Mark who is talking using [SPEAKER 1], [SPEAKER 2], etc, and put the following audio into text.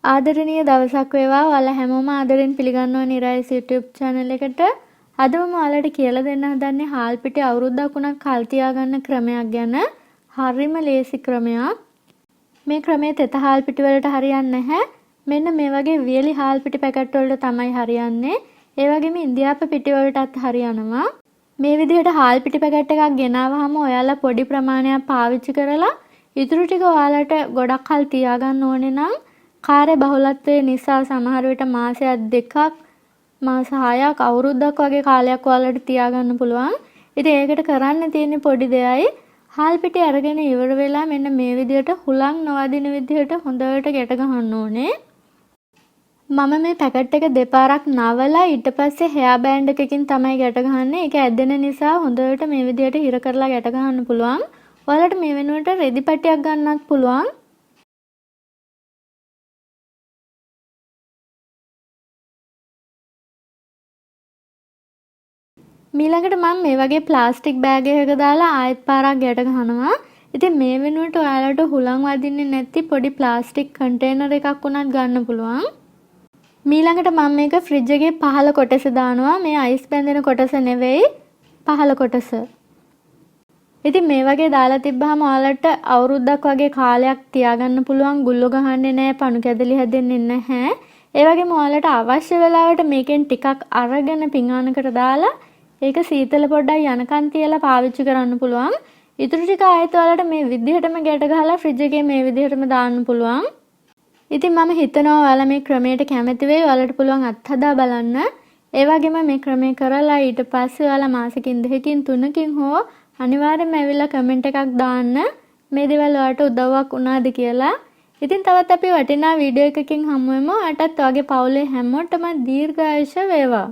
[SPEAKER 1] ආදරණීය දවසක් වේවා. ඔයාලා හැමෝම ආදරෙන් පිළිගන්නවා නිරායස YouTube channel එකට. අද මම ඔයාලට කියලා දෙන්න හදන්නේ හාල් පිටි අවුරුද්දක් උනත් කල් තියාගන්න ක්‍රමයක් ගැන. හරිම ලේසි ක්‍රමයක්. මේ ක්‍රමයේ තෙත හාල් පිටි වලට හරියන්නේ නැහැ. මෙන්න මේ වගේ වියලි හාල් පිටි පැකට් වලට තමයි හරියන්නේ. ඒ වගේම ඉන්දියාප පිටි වලටත් හරියනවා. මේ විදිහට හාල් පිටි පැකට් එකක් ගෙනාවහම ඔයාලා පොඩි ප්‍රමාණයක් පාවිච්චි කරලා ඉතුරු ටික ඔයාලට ගොඩක් කල් තියාගන්න ඕනේ නම් කාර්ය බහුලත්වයේ නිසා සමහර විට මාසයක් දෙකක් මාස 6ක් අවුරුද්දක් වගේ කාලයක් ඔයාලට තියාගන්න පුළුවන්. ඉතින් ඒකට කරන්න තියෙන්නේ පොඩි දෙයයි. හාල් පිටි අරගෙන ඉවර වෙලා මෙන්න මේ විදිහට හුලං නොවදින විදිහට හොඳට ගැට ගහන්න ඕනේ. මම මේ පැකට් එක දෙපාරක් නවලා ඊට පස්සේ හෙයා බෑන්ඩ් එකකින් තමයි ගැට ගහන්නේ. ඒක ඇදෙන නිසා හොඳට මේ විදිහට හිර කරලා ගැට ගහන්න පුළුවන්. ඔයාලට මේ වෙනුවට රෙදි පැටියක් ගන්නත් පුළුවන්. ඊළඟට මම මේ වගේ ප්ලාස්ටික් බෑග් එකක දාලා ආයෙත් පාරක් ගැට ගහනවා. ඉතින් මේ වෙනුවට ඔයාලට හුලං වදින්නේ නැති පොඩි ප්ලාස්ටික් කන්ටේනර් එකක් උනත් ගන්න පුළුවන්. ඊළඟට මම මේක ෆ්‍රිජ් එකේ පහළ කොටස දානවා. මේ අයිස් බැඳෙන කොටස නෙවෙයි පහළ කොටස. ඉතින් මේ වගේ දාලා තිබ්බහම ඔයාලට අවුරුද්දක් වගේ කාලයක් තියාගන්න පුළුවන්. ගුල්ල ගහන්නේ නැහැ, පණු කැදලි හැදෙන්නේ නැහැ. ඒ වගේම ඔයාලට අවශ්‍ය වෙලාවට මේකෙන් ටිකක් අරගෙන පිඟානකට දාලා ඒක සීතල පොඩ්ඩක් යනකන් තියලා පාවිච්චි කරන්න පුළුවන්. ඉතුරු ටික ආයෙත් ඔයාලට මේ විදිහටම ගැට ගහලා ෆ්‍රිජ් එකේ මේ විදිහටම දාන්න පුළුවන්. ඉතින් මම හිතනවා ඔයාලා මේ ක්‍රමයට කැමති වෙයි. ඔයාලට පුළුවන් අත්හදා බලන්න. ඒ වගේම මේ ක්‍රමය කරලා ඊට පස්සේ ඔයාලා මාසෙකින් දෙකකින් තුනකින් හෝ අනිවාර්යෙන්ම ඇවිල්ලා කමෙන්ට් එකක් දාන්න. මේ දේවල් ඔයාලට උදව්වක් වුණාද කියලා. ඉතින් තවත් අපි වටිනා වීඩියෝ එකකින් හමු වෙමු. අටත් ඔයගේ පවුලේ හැමෝටම දීර්ඝායුෂ වේවා.